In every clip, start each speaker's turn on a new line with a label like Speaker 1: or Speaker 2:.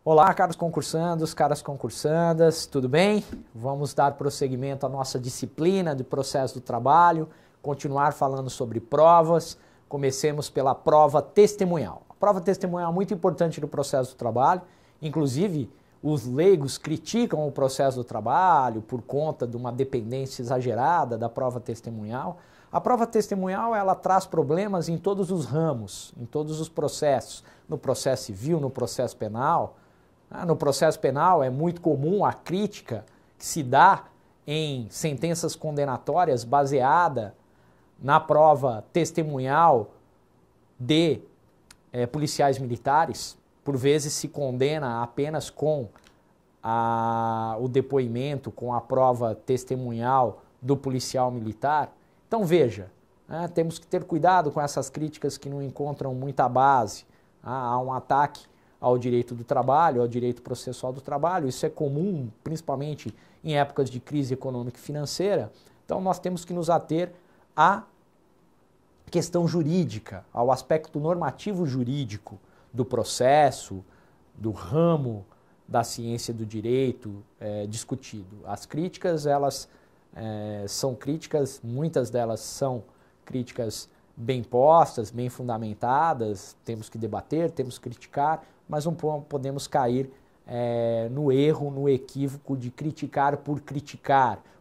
Speaker 1: Olá, caros concursandos, caras concursandas, tudo bem? Vamos dar prosseguimento à nossa disciplina de processo do trabalho, continuar falando sobre provas. Comecemos pela prova testemunhal. A prova testemunhal é muito importante no processo do trabalho, inclusive os leigos criticam o processo do trabalho por conta de uma dependência exagerada da prova testemunhal. A prova testemunhal, ela traz problemas em todos os ramos, em todos os processos, no processo civil, no processo penal. No processo penal é muito comum a crítica que se dá em sentenças condenatórias baseada na prova testemunhal de policiais militares. Por vezes se condena apenas com o depoimento, com a prova testemunhal do policial militar. Então veja, temos que ter cuidado com essas críticas que não encontram muita base. Há um ataque ao direito do trabalho, ao direito processual do trabalho. Isso é comum, principalmente em épocas de crise econômica e financeira. Então nós temos que nos ater à questão jurídica, ao aspecto normativo jurídico do processo, do ramo da ciência do direito discutido. As críticas, elas são críticas, muitas delas são críticas bem postas, bem fundamentadas, temos que debater, temos que criticar, mas não podemos cair no erro, no equívoco de criticar,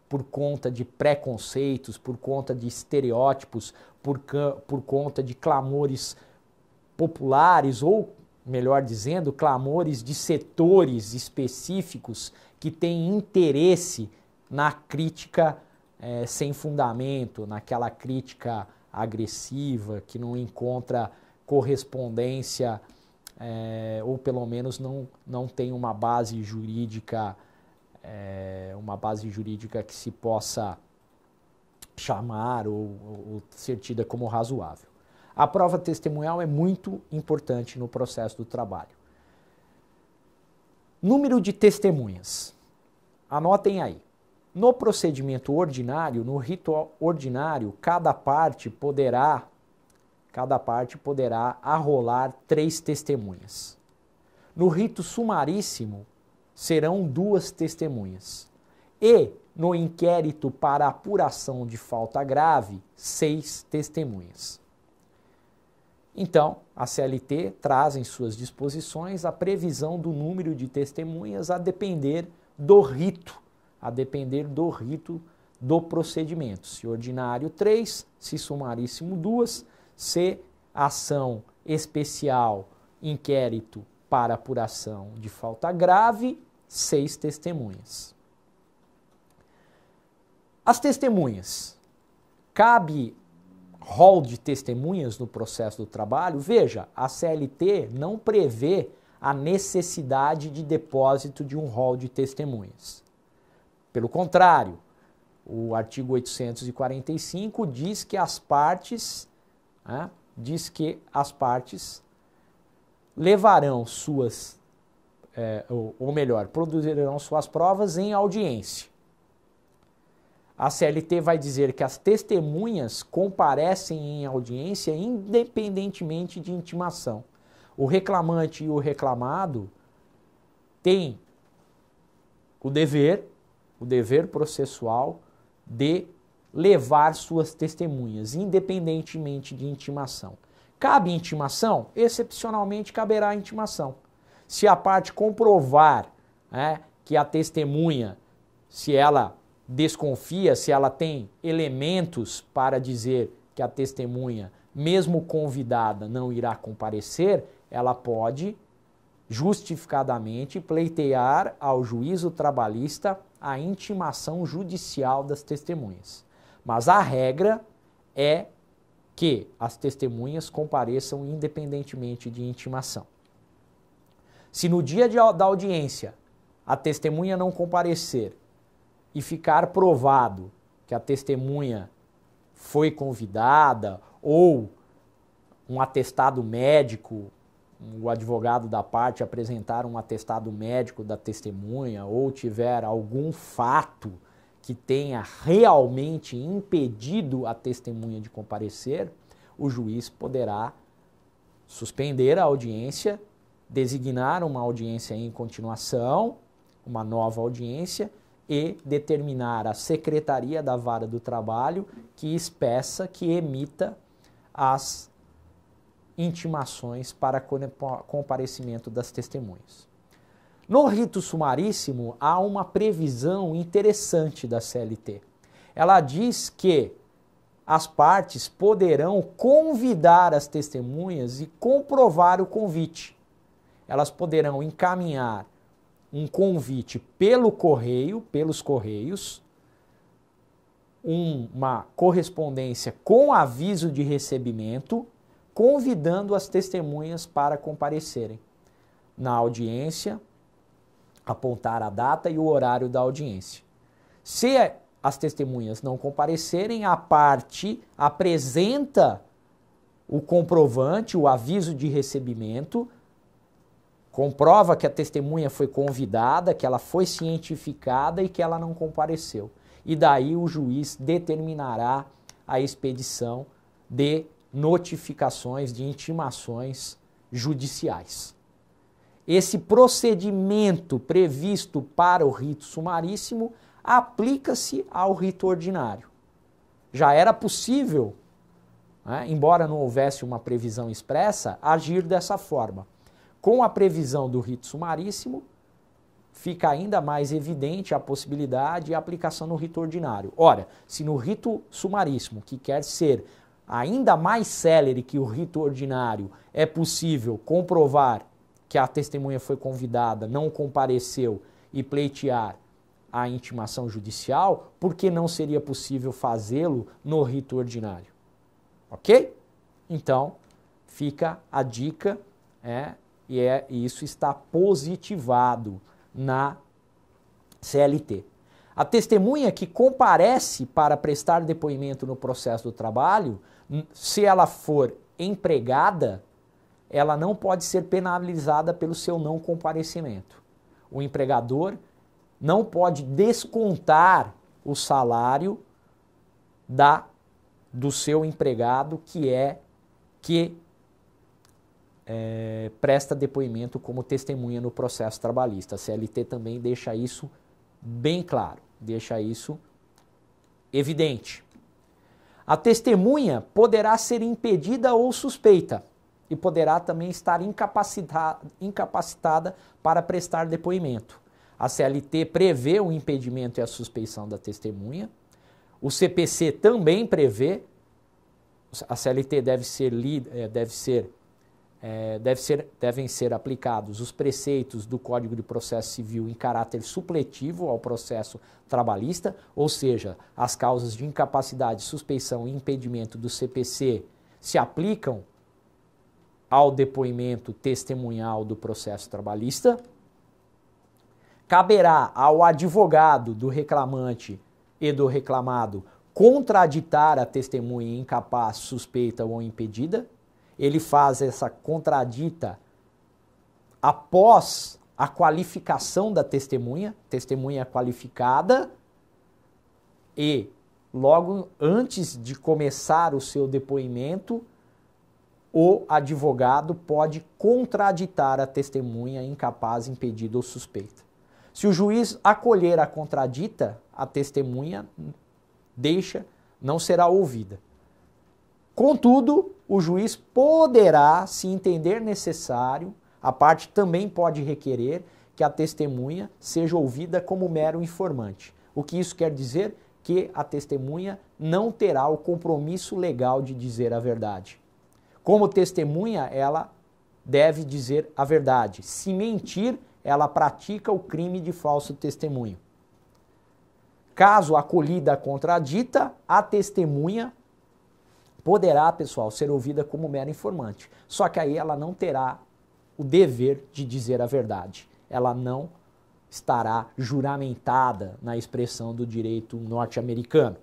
Speaker 1: por conta de preconceitos, por conta de estereótipos, por conta de clamores populares ou, melhor dizendo, clamores de setores específicos que têm interesse na crítica sem fundamento, naquela crítica agressiva, que não encontra correspondência ou pelo menos não tem uma base jurídica que se possa chamar ou ser tida como razoável. A prova testemunhal é muito importante no processo do trabalho. Número de testemunhas. Anotem aí. No procedimento ordinário, no rito ordinário, cada parte poderá arrolar 3 testemunhas. No rito sumaríssimo, serão 2 testemunhas. E, no inquérito para apuração de falta grave, 6 testemunhas. Então, a CLT traz em suas disposições a previsão do número de testemunhas a depender do rito do procedimento. Se ordinário, 3, se sumaríssimo, 2, se ação especial, inquérito para apuração de falta grave, 6 testemunhas. As testemunhas. Cabe rol de testemunhas no processo do trabalho? Veja, a CLT não prevê a necessidade de depósito de um rol de testemunhas. Pelo contrário, o artigo 845 diz que as partes levarão suas, ou melhor, produzirão suas provas em audiência. A CLT vai dizer que as testemunhas comparecem em audiência independentemente de intimação. O reclamante e o reclamado têm o dever processual de levar suas testemunhas, independentemente de intimação. Cabe intimação? Excepcionalmente caberá a intimação. Se a parte comprovar que a testemunha, se ela desconfia, se ela tem elementos para dizer que a testemunha, mesmo convidada, não irá comparecer, ela pode justificadamente pleitear ao juízo trabalhista a intimação judicial das testemunhas. Mas a regra é que as testemunhas compareçam independentemente de intimação. Se no dia da audiência a testemunha não comparecer e ficar provado que a testemunha foi convidada ou um atestado médico, o advogado da parte apresentar um atestado médico da testemunha ou tiver algum fato que tenha realmente impedido a testemunha de comparecer, o juiz poderá suspender a audiência designar uma audiência em continuação, uma nova audiência, e determinar a Secretaria da Vara do Trabalho que expeça, que emita as intimações para comparecimento das testemunhas. No rito sumaríssimo, há uma previsão interessante da CLT. Ela diz que as partes poderão convidar as testemunhas e comprovar o convite. Elas poderão encaminhar um convite pelo correio, pelos correios, uma correspondência com aviso de recebimento, convidando as testemunhas para comparecerem na audiência, apontar a data e o horário da audiência. Se as testemunhas não comparecerem, a parte apresenta o comprovante, o aviso de recebimento, comprova que a testemunha foi convidada, que ela foi cientificada e que ela não compareceu. E daí o juiz determinará a expedição de notificações, de intimações judiciais. Esse procedimento previsto para o rito sumaríssimo aplica-se ao rito ordinário. Já era possível, embora não houvesse uma previsão expressa, agir dessa forma. Com a previsão do rito sumaríssimo, fica ainda mais evidente a possibilidade e a aplicação no rito ordinário. Ora, se no rito sumaríssimo, que quer ser ainda mais célere que o rito ordinário, é possível comprovar que a testemunha foi convidada, não compareceu e pleitear a intimação judicial, por que não seria possível fazê-lo no rito ordinário? Ok? Então, fica a dica, e isso está positivado na CLT. A testemunha que comparece para prestar depoimento no processo do trabalho, se ela for empregada, ela não pode ser penalizada pelo seu não comparecimento. O empregador não pode descontar o salário do seu empregado que presta depoimento como testemunha no processo trabalhista. A CLT também deixa isso bem claro, deixa isso evidente. A testemunha poderá ser impedida ou suspeita e poderá também estar incapacitada para prestar depoimento. A CLT prevê o impedimento e a suspeição da testemunha. O CPC também prevê. A CLT devem ser aplicados os preceitos do Código de Processo Civil em caráter supletivo ao processo trabalhista, ou seja, as causas de incapacidade, suspeição e impedimento do CPC se aplicam ao depoimento testemunhal do processo trabalhista. Caberá ao advogado do reclamante e do reclamado contraditar a testemunha incapaz, suspeita ou impedida. Ele faz essa contradita após a qualificação da testemunha qualificada, e logo antes de começar o seu depoimento, o advogado pode contraditar a testemunha incapaz, impedida ou suspeita. Se o juiz acolher a contradita, a testemunha não será ouvida. Contudo, o juiz poderá, se entender necessário, a parte também pode requerer que a testemunha seja ouvida como mero informante. O que isso quer dizer? Que a testemunha não terá o compromisso legal de dizer a verdade. Como testemunha, ela deve dizer a verdade. Se mentir, ela pratica o crime de falso testemunho. Caso acolhida a contradita, a testemunha poderá, pessoal, ser ouvida como mera informante. Só que aí ela não terá o dever de dizer a verdade. Ela não estará juramentada na expressão do direito norte-americano.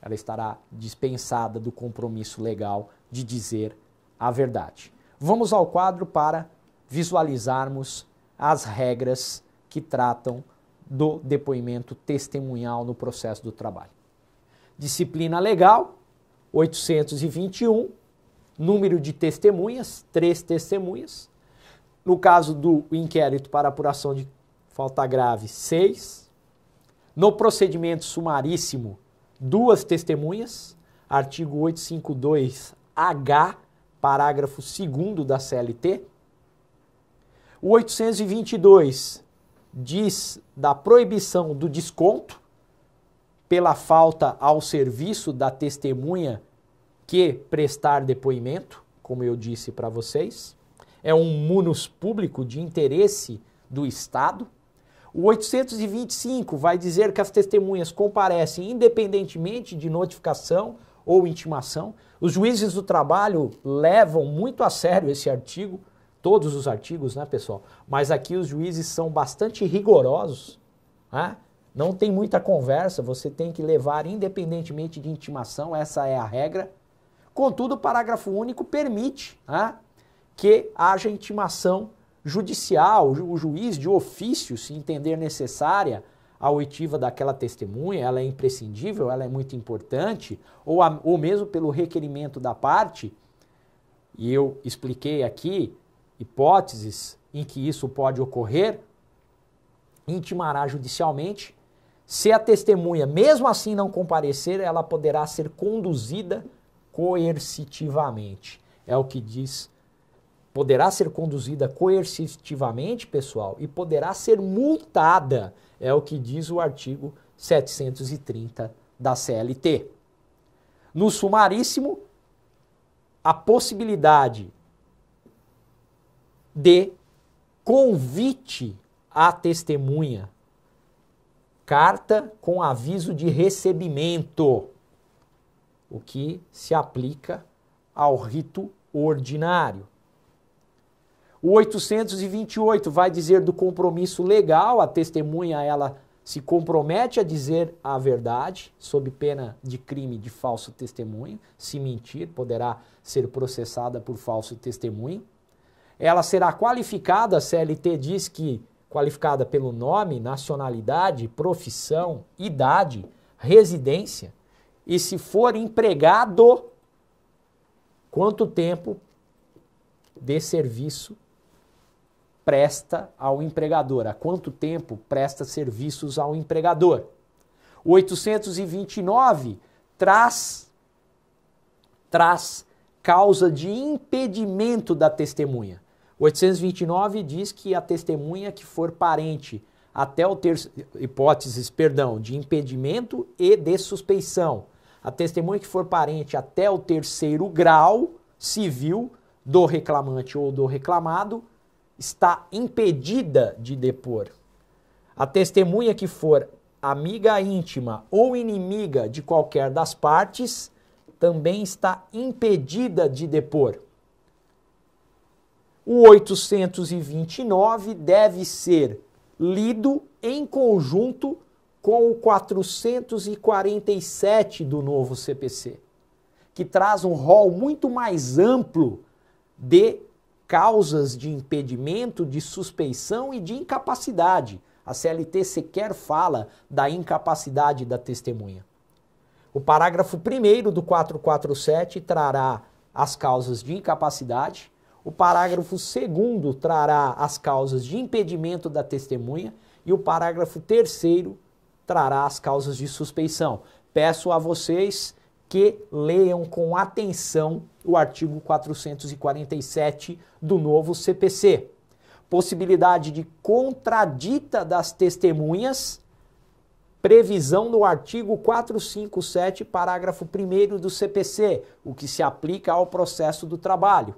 Speaker 1: Ela estará dispensada do compromisso legal de dizer a verdade. Vamos ao quadro para visualizarmos as regras que tratam do depoimento testemunhal no processo do trabalho. Disciplina Legal, 821, Número de testemunhas, 3 testemunhas. No caso do inquérito para apuração de falta grave, 6. No procedimento sumaríssimo, 2 testemunhas. Artigo 852-H, parágrafo 2º da CLT. O 822 diz da proibição do desconto pela falta ao serviço da testemunha que prestar depoimento, como eu disse para vocês. É um munus público de interesse do Estado. O 825 vai dizer que as testemunhas comparecem independentemente de notificação ou intimação. Os juízes do trabalho levam muito a sério esse artigo, todos os artigos, né, pessoal? Mas aqui os juízes são bastante rigorosos, né? Não tem muita conversa, você tem que levar independentemente de intimação, essa é a regra. Contudo, o parágrafo único permite, né, que haja intimação judicial, o juiz de ofício, se entender necessária a oitiva daquela testemunha, ela é imprescindível, ela é muito importante, ou mesmo pelo requerimento da parte, e eu expliquei aqui hipóteses em que isso pode ocorrer, intimará judicialmente. Se a testemunha, mesmo assim, não comparecer, ela poderá ser conduzida coercitivamente. É o que diz. Poderá ser conduzida coercitivamente, pessoal, e poderá ser multada. É o que diz o artigo 730 da CLT. No sumaríssimo, a possibilidade de convite à testemunha, carta com aviso de recebimento, o que se aplica ao rito ordinário. O 828 vai dizer do compromisso legal, a testemunha ela se compromete a dizer a verdade, sob pena de crime de falso testemunho, se mentir, poderá ser processada por falso testemunho. Ela será qualificada, a CLT diz que qualificada pelo nome, nacionalidade, profissão, idade, residência, e se for empregado, quanto tempo de serviço presta ao empregador, há quanto tempo presta serviços ao empregador. O 829 traz causa de impedimento da testemunha. O 829 diz que a testemunha que for parente até o de impedimento e de suspeição. A testemunha que for parente até o 3º grau civil do reclamante ou do reclamado está impedida de depor. A testemunha que for amiga íntima ou inimiga de qualquer das partes também está impedida de depor. O 829 deve ser lido em conjunto com o 447 do novo CPC, que traz um rol muito mais amplo de causas de impedimento, de suspeição e de incapacidade. A CLT sequer fala da incapacidade da testemunha. O parágrafo 1º do 447 trará as causas de incapacidade. O parágrafo 2º trará as causas de impedimento da testemunha e o parágrafo 3º trará as causas de suspeição. Peço a vocês que leiam com atenção o artigo 447 do novo CPC. Possibilidade de contradita das testemunhas, previsão no artigo 457, parágrafo 1º do CPC, o que se aplica ao processo do trabalho.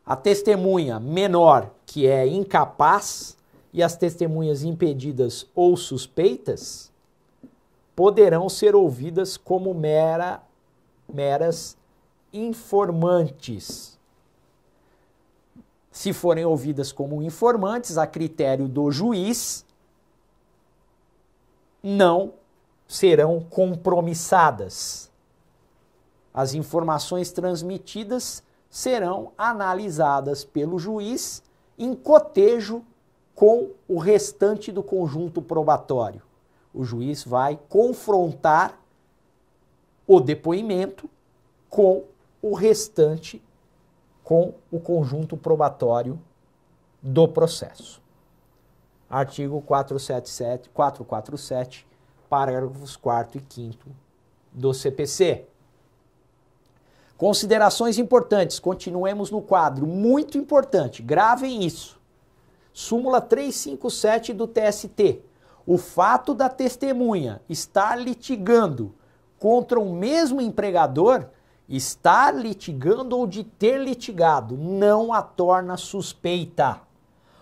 Speaker 1: A testemunha menor, que é incapaz, e as testemunhas impedidas ou suspeitas, poderão ser ouvidas como meras informantes. Se forem ouvidas como informantes, a critério do juiz, não serão compromissadas. As informações transmitidas serão analisadas pelo juiz em cotejo com o restante do conjunto probatório. O juiz vai confrontar o depoimento com o restante, com o conjunto probatório do processo. Artigo 447, parágrafos 4º e 5º do CPC. Considerações importantes, continuemos no quadro, muito importante, gravem isso. Súmula 357 do TST. O fato da testemunha estar litigando contra o mesmo empregador, estar litigando ou de ter litigado, não a torna suspeita.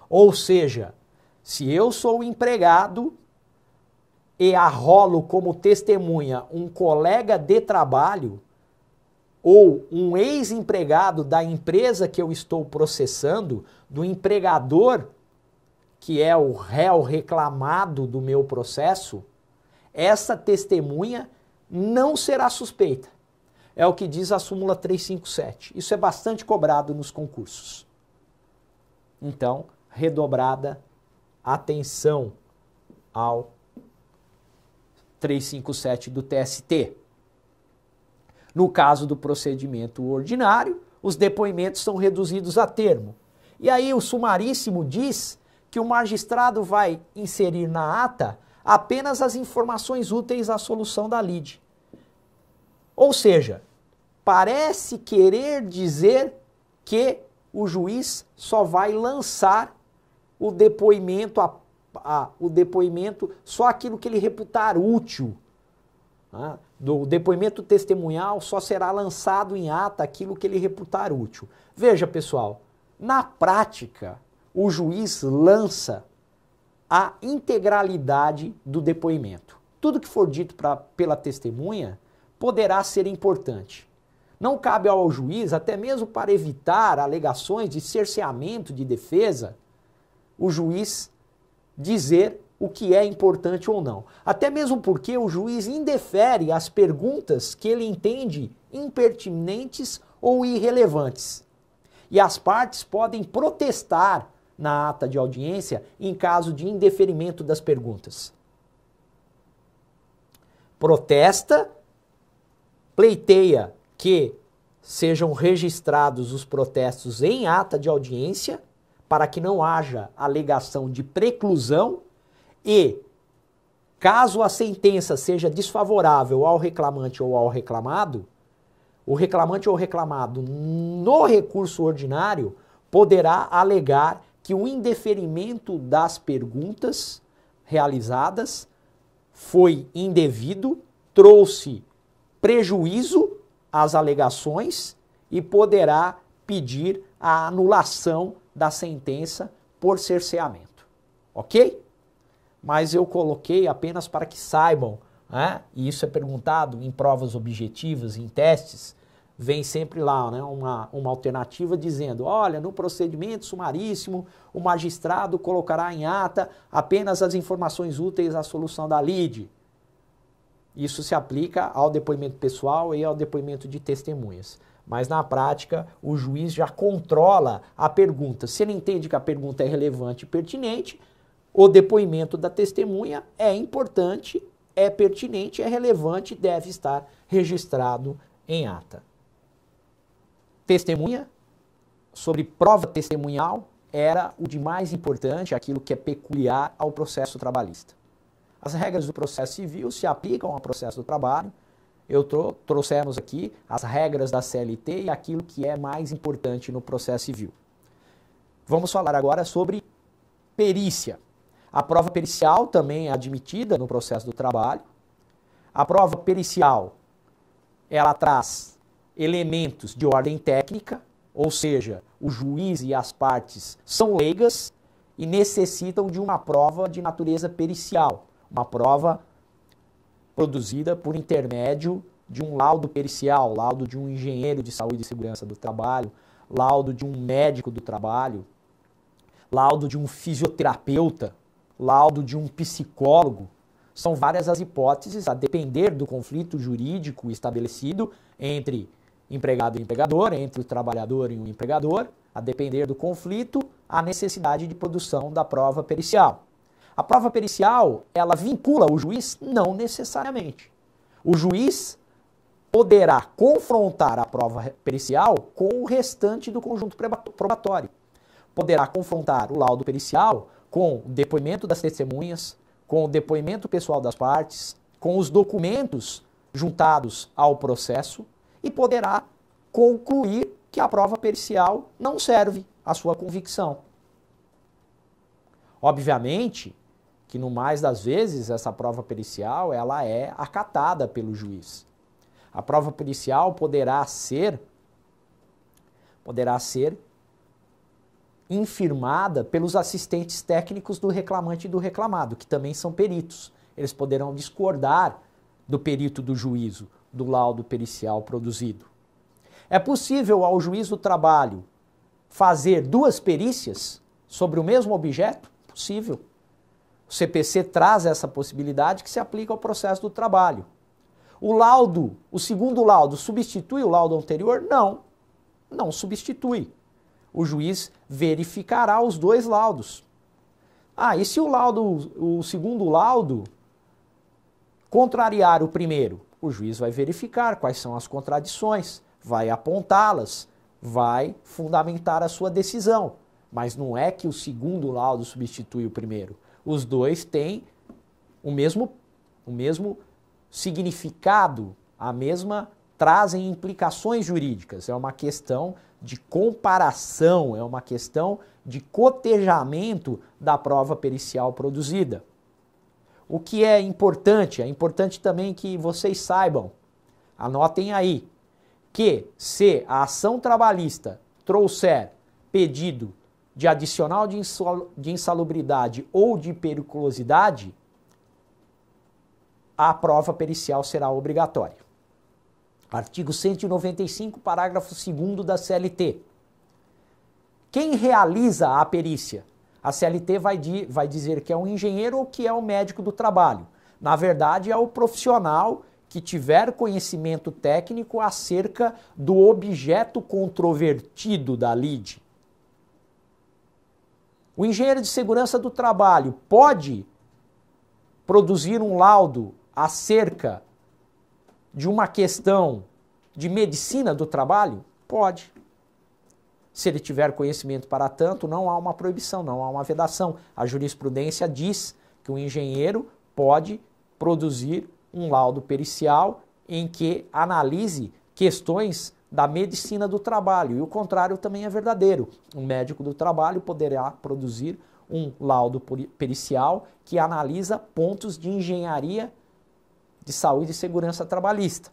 Speaker 1: Ou seja, se eu sou empregado e arrolo como testemunha um colega de trabalho ou um ex-empregado da empresa que eu estou processando, do empregador que é o réu reclamado do meu processo, essa testemunha não será suspeita. É o que diz a súmula 357. Isso é bastante cobrado nos concursos. Então, redobrada atenção ao 357 do TST. No caso do procedimento ordinário, os depoimentos são reduzidos a termo. E aí o sumaríssimo diz que o magistrado vai inserir na ata apenas as informações úteis à solução da lide. Ou seja, parece querer dizer que o juiz só vai lançar o depoimento, só aquilo que ele reputar útil. Do depoimento testemunhal só será lançado em ata aquilo que ele reputar útil. Veja, pessoal, na prática, o juiz lança a integralidade do depoimento. Tudo que for dito pela testemunha poderá ser importante. Não cabe ao juiz, até mesmo para evitar alegações de cerceamento de defesa, o juiz dizer o que é importante ou não. Até mesmo porque o juiz indefere as perguntas que ele entende impertinentes ou irrelevantes. E as partes podem protestar na ata de audiência em caso de indeferimento das perguntas. Protesta, pleiteia que sejam registrados os protestos em ata de audiência para que não haja alegação de preclusão e, caso a sentença seja desfavorável ao reclamante ou ao reclamado, o reclamante ou reclamado no recurso ordinário poderá alegar que o indeferimento das perguntas realizadas foi indevido, trouxe prejuízo às alegações e poderá pedir a anulação da sentença por cerceamento. Ok? Mas eu coloquei apenas para que saibam, né? E isso é perguntado em provas objetivas, em testes, vem sempre lá, né, uma alternativa dizendo, olha, no procedimento sumaríssimo, o magistrado colocará em ata apenas as informações úteis à solução da lide. Isso se aplica ao depoimento pessoal e ao depoimento de testemunhas. Mas na prática, o juiz já controla a pergunta. Se ele entende que a pergunta é relevante e pertinente, o depoimento da testemunha é importante, é pertinente, é relevante e deve estar registrado em ata. Testemunha, sobre prova testemunhal, era o de mais importante, aquilo que é peculiar ao processo trabalhista. As regras do processo civil se aplicam ao processo do trabalho. Trouxemos aqui as regras da CLT e aquilo que é mais importante no processo civil. Vamos falar agora sobre perícia. A prova pericial também é admitida no processo do trabalho. A prova pericial, ela traz elementos de ordem técnica, ou seja, o juiz e as partes são leigas e necessitam de uma prova de natureza pericial, uma prova produzida por intermédio de um laudo pericial, laudo de um engenheiro de saúde e segurança do trabalho, laudo de um médico do trabalho, laudo de um fisioterapeuta, laudo de um psicólogo. São várias as hipóteses, a depender do conflito jurídico estabelecido entre empregado e empregador, entre o trabalhador e o empregador, a depender do conflito, a necessidade de produção da prova pericial. A prova pericial, ela vincula o juiz? Não necessariamente. O juiz poderá confrontar a prova pericial com o restante do conjunto probatório. Poderá confrontar o laudo pericial com o depoimento das testemunhas, com o depoimento pessoal das partes, com os documentos juntados ao processo e poderá concluir que a prova pericial não serve à sua convicção. Obviamente que no mais das vezes essa prova pericial ela é acatada pelo juiz. A prova pericial poderá ser infirmada pelos assistentes técnicos do reclamante e do reclamado, que também são peritos. Eles poderão discordar do perito do juízo, do laudo pericial produzido. É possível ao juiz do trabalho fazer duas perícias sobre o mesmo objeto? Possível. O CPC traz essa possibilidade que se aplica ao processo do trabalho. O segundo laudo substitui o laudo anterior? Não, não substitui. O juiz verificará os dois laudos. E se o segundo laudo contrariar o primeiro? O juiz vai verificar quais são as contradições, vai apontá-las, vai fundamentar a sua decisão. Mas não é que o segundo laudo substitui o primeiro. Os dois têm o mesmo significado, trazem implicações jurídicas. É uma questão de comparação, é uma questão de cotejamento da prova pericial produzida. O que é importante também que vocês saibam, anotem aí, que se a ação trabalhista trouxer pedido de adicional de insalubridade ou de periculosidade, a prova pericial será obrigatória. Artigo 195, parágrafo 2º da CLT. Quem realiza a perícia? A CLT vai dizer que é um engenheiro ou que é o médico do trabalho. Na verdade, é o profissional que tiver conhecimento técnico acerca do objeto controvertido da lide. O engenheiro de segurança do trabalho pode produzir um laudo acerca de uma questão de medicina do trabalho? Pode. Se ele tiver conhecimento para tanto, não há uma proibição, não há uma vedação. A jurisprudência diz que o engenheiro pode produzir um laudo pericial em que analise questões da medicina do trabalho. E o contrário também é verdadeiro. Um médico do trabalho poderá produzir um laudo pericial que analisa pontos de engenharia de saúde e segurança trabalhista.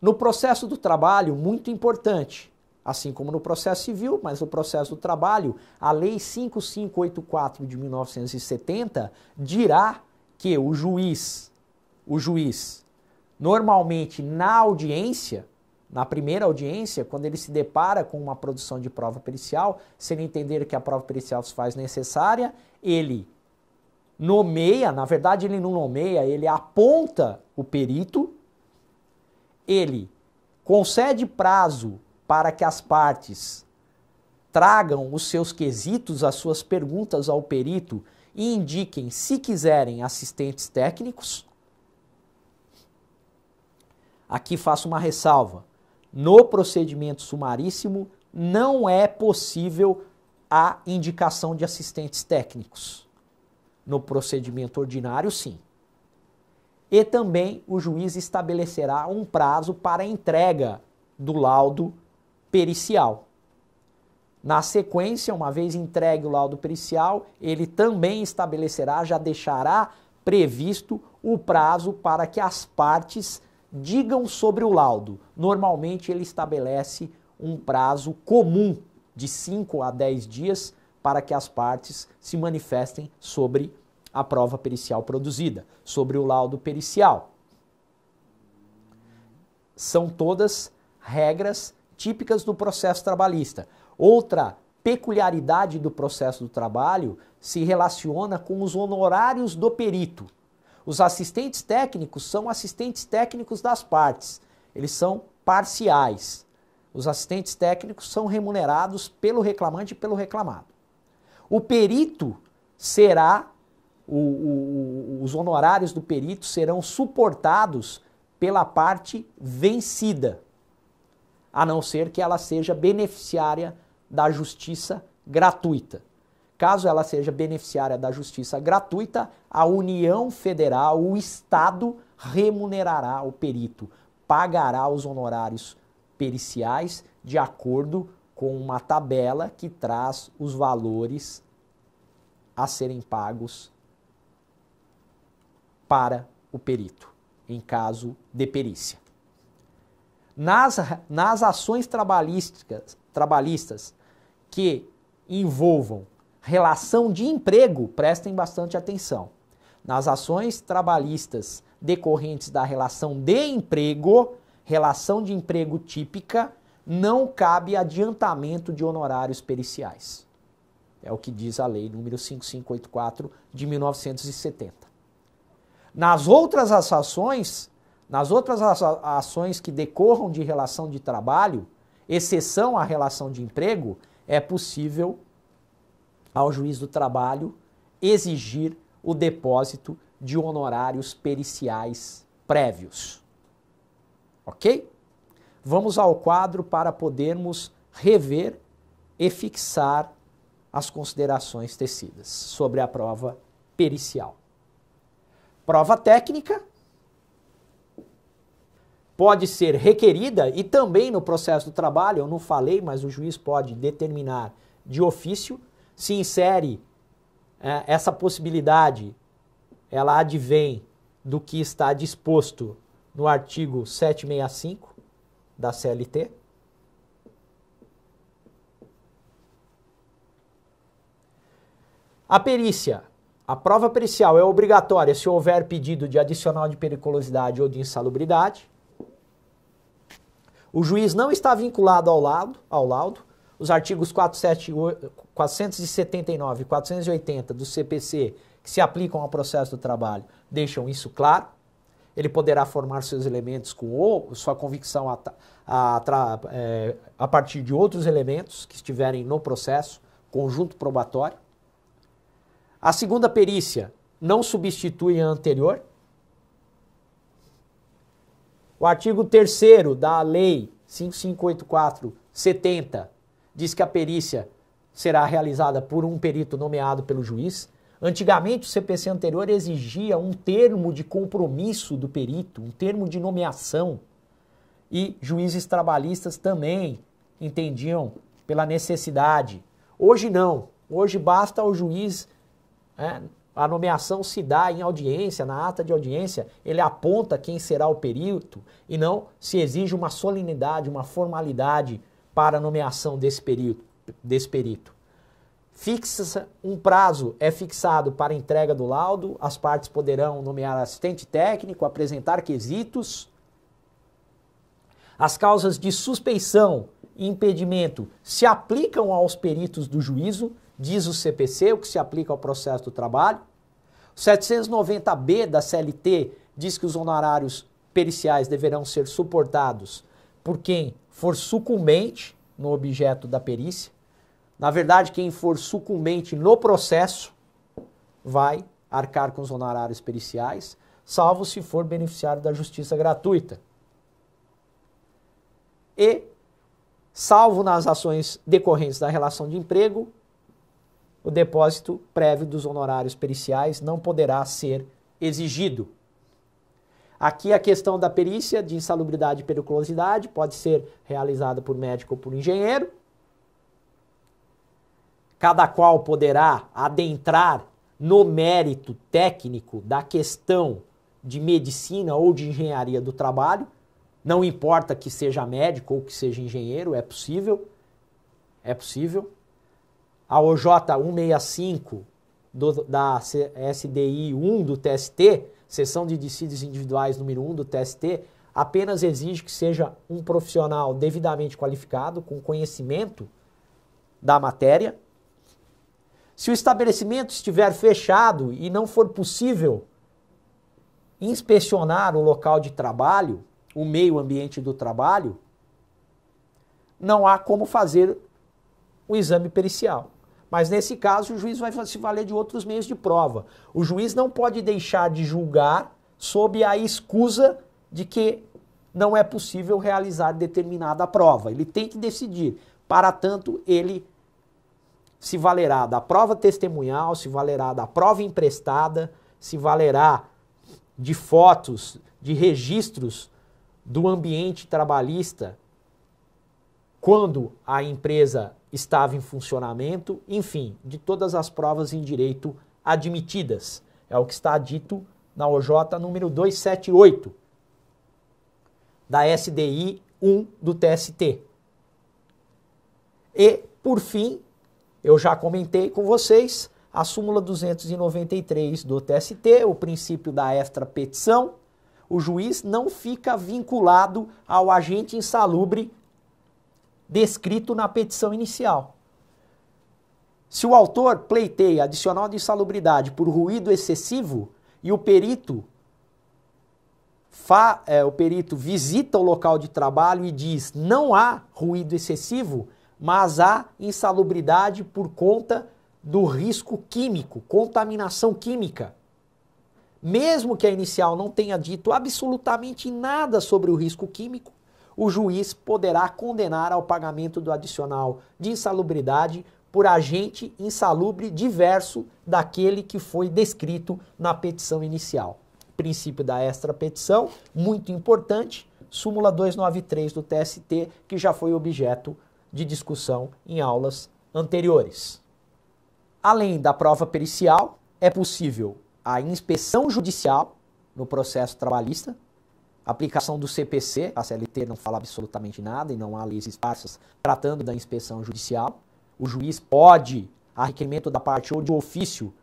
Speaker 1: No processo do trabalho, muito importante, assim como no processo civil, mas no processo do trabalho, a Lei 5584 de 1970 dirá que o juiz, normalmente na audiência, na primeira audiência, quando ele se depara com uma produção de prova pericial, se ele entender que a prova pericial se faz necessária, ele nomeia, na verdade ele não nomeia, ele aponta o perito, ele concede prazo para que as partes tragam os seus quesitos, as suas perguntas ao perito e indiquem, se quiserem, assistentes técnicos. Aqui faço uma ressalva. No procedimento sumaríssimo, não é possível a indicação de assistentes técnicos. No procedimento ordinário, sim. E também o juiz estabelecerá um prazo para a entrega do laudo pericial. Na sequência, uma vez entregue o laudo pericial, ele também estabelecerá, já deixará previsto o prazo para que as partes digam sobre o laudo. Normalmente ele estabelece um prazo comum de 5 a 10 dias para que as partes se manifestem sobre a prova pericial produzida, sobre o laudo pericial. São todas regras típicas do processo trabalhista. Outra peculiaridade do processo do trabalho se relaciona com os honorários do perito. Os assistentes técnicos são assistentes técnicos das partes. Eles são parciais. Os assistentes técnicos são remunerados pelo reclamante e pelo reclamado. O perito será os honorários do perito serão suportados pela parte vencida, a não ser que ela seja beneficiária da justiça gratuita. Caso ela seja beneficiária da justiça gratuita, a União Federal, o Estado, remunerará o perito, pagará os honorários periciais de acordo com uma tabela que traz os valores a serem pagos para o perito, em caso de perícia. Nas ações trabalhistas que envolvam relação de emprego, prestem bastante atenção. Nas ações trabalhistas decorrentes da relação de emprego típica, não cabe adiantamento de honorários periciais. É o que diz a lei número 5584 de 1970. Nas outras ações que decorram de relação de trabalho, exceção à relação de emprego, é possível ao juiz do trabalho exigir o depósito de honorários periciais prévios. Ok? Vamos ao quadro para podermos rever e fixar as considerações tecidas sobre a prova pericial. Prova técnica pode ser requerida e também no processo do trabalho, eu não falei, mas o juiz pode determinar de ofício. Se insere essa possibilidade, ela advém do que está disposto no artigo 765 da CLT. A perícia. A prova pericial é obrigatória se houver pedido de adicional de periculosidade ou de insalubridade. O juiz não está vinculado ao laudo. Os artigos 479 e 480 do CPC, que se aplicam ao processo do trabalho, deixam isso claro. Ele poderá formar seus elementos com sua convicção a partir de outros elementos que estiverem no processo, conjunto probatório. A segunda perícia não substitui a anterior. O artigo 3º da Lei 5584/70 diz que a perícia será realizada por um perito nomeado pelo juiz. Antigamente, o CPC anterior exigia um termo de compromisso do perito, um termo de nomeação. E juízes trabalhistas também entendiam pela necessidade. Hoje não. Hoje basta ao juiz, a nomeação se dá em audiência, na ata de audiência, ele aponta quem será o perito e não se exige uma solenidade, uma formalidade para a nomeação desse perito. Fixa um prazo, é fixado para entrega do laudo, as partes poderão nomear assistente técnico, apresentar quesitos. As causas de suspeição e impedimento se aplicam aos peritos do juízo, diz o CPC, o que se aplica ao processo do trabalho. O 790B da CLT diz que os honorários periciais deverão ser suportados por quem for sucumbente no objeto da perícia. Na verdade, quem for sucumbente no processo vai arcar com os honorários periciais, salvo se for beneficiário da justiça gratuita. E, salvo nas ações decorrentes da relação de emprego, o depósito prévio dos honorários periciais não poderá ser exigido. Aqui a questão da perícia de insalubridade e periculosidade pode ser realizada por médico ou por engenheiro. Cada qual poderá adentrar no mérito técnico da questão de medicina ou de engenharia do trabalho. Não importa que seja médico ou que seja engenheiro, é possível. É possível. A OJ 165 da SDI 1 do TST, Seção de Dissídios Individuais número 1 do TST, apenas exige que seja um profissional devidamente qualificado, com conhecimento da matéria. Se o estabelecimento estiver fechado e não for possível inspecionar o local de trabalho, o meio ambiente do trabalho, não há como fazer o exame pericial. Mas nesse caso o juiz vai se valer de outros meios de prova. O juiz não pode deixar de julgar sob a escusa de que não é possível realizar determinada prova. Ele tem que decidir. Para tanto, ele se valerá da prova testemunhal, se valerá da prova emprestada, se valerá de fotos, de registros do ambiente trabalhista quando a empresa estava em funcionamento, enfim, de todas as provas em direito admitidas. É o que está dito na OJ número 278 da SDI 1 do TST. E, por fim, eu já comentei com vocês a súmula 293 do TST, o princípio da extrapetição. O juiz não fica vinculado ao agente insalubre descrito na petição inicial. Se o autor pleiteia adicional de insalubridade por ruído excessivo e o perito visita o local de trabalho e diz não há ruído excessivo, mas há insalubridade por conta do risco químico, contaminação química. Mesmo que a inicial não tenha dito absolutamente nada sobre o risco químico, o juiz poderá condenar ao pagamento do adicional de insalubridade por agente insalubre diverso daquele que foi descrito na petição inicial. Princípio da extrapetição, muito importante, súmula 293 do TST, que já foi objeto de discussão em aulas anteriores. Além da prova pericial, é possível a inspeção judicial no processo trabalhista, aplicação do CPC, a CLT não fala absolutamente nada e não há leis esparsas tratando da inspeção judicial. O juiz pode, a requerimento da parte ou de ofício,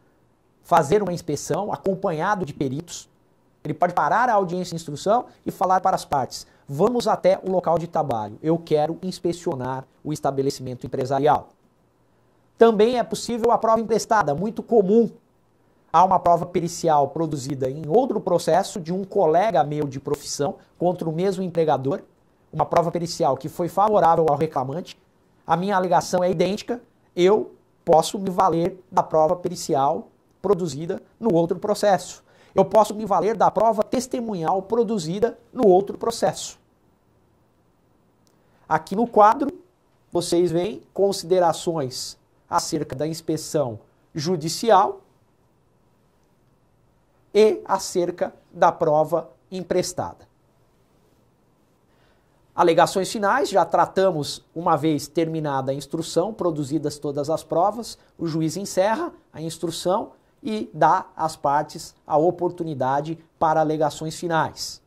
Speaker 1: fazer uma inspeção acompanhado de peritos. Ele pode parar a audiência de instrução e falar para as partes: vamos até o local de trabalho, eu quero inspecionar o estabelecimento empresarial. Também é possível a prova emprestada, muito comum. Há uma prova pericial produzida em outro processo de um colega meu de profissão contra o mesmo empregador, uma prova pericial que foi favorável ao reclamante, a minha alegação é idêntica, eu posso me valer da prova pericial produzida no outro processo. Eu posso me valer da prova testemunhal produzida no outro processo. Aqui no quadro, vocês veem considerações acerca da inspeção judicial e acerca da prova emprestada. Alegações finais, já tratamos uma vez terminada a instrução, produzidas todas as provas, o juiz encerra a instrução e dá às partes a oportunidade para alegações finais.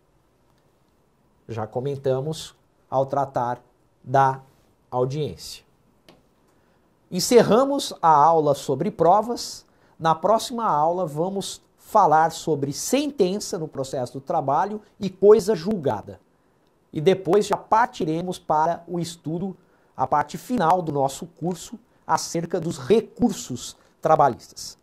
Speaker 1: Já comentamos ao tratar da audiência. Encerramos a aula sobre provas. Na próxima aula vamos falar sobre sentença no processo do trabalho e coisa julgada. E depois já partiremos para o estudo, a parte final do nosso curso, acerca dos recursos trabalhistas.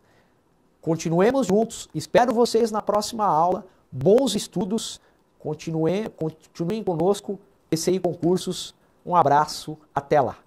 Speaker 1: Continuemos juntos, espero vocês na próxima aula, bons estudos, continuem conosco, PCI Concursos, um abraço, até lá.